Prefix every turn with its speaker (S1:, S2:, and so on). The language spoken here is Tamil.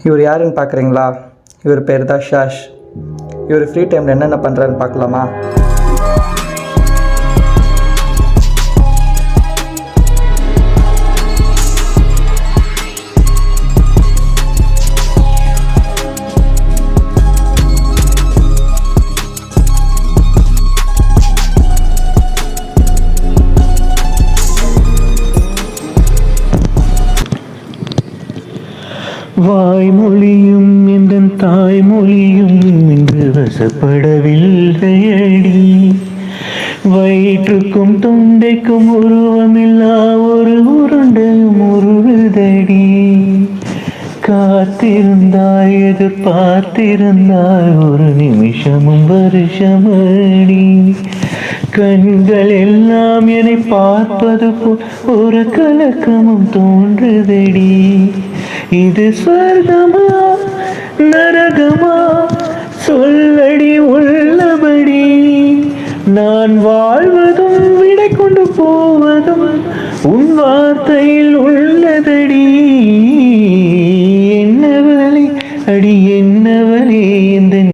S1: இவர் யாருன்னு பார்க்குறீங்களா? இவர் பேர் தான் ஷாஷ். இவர் ஃப்ரீ டைமில் என்னென்ன பண்ணுறாருன்னு பார்க்கலாமா?
S2: வாய்மொழியும் என்ற தாய்மொழியும் இன்று வசப்படவில்லையடி. வயிற்றுக்கும் தொண்டைக்கும் உருவமில்லா ஒரு உருண்டையும் உருளுதடி. காத்திருந்தாய், எதிர்பார்த்திருந்தாய், ஒரு நிமிஷமும் வருஷமடி. கண்கள் எல்லாம் என்னை பார்ப்பது போல் ஒரு கலக்கமும் தோன்றுதடி. இது சொர்க்கமா நரகமா சொல்லடி உள்ளபடி. நான் வாழ்வதும் விடை கொண்டு போவதும் உன் வார்த்தையில் உள்ள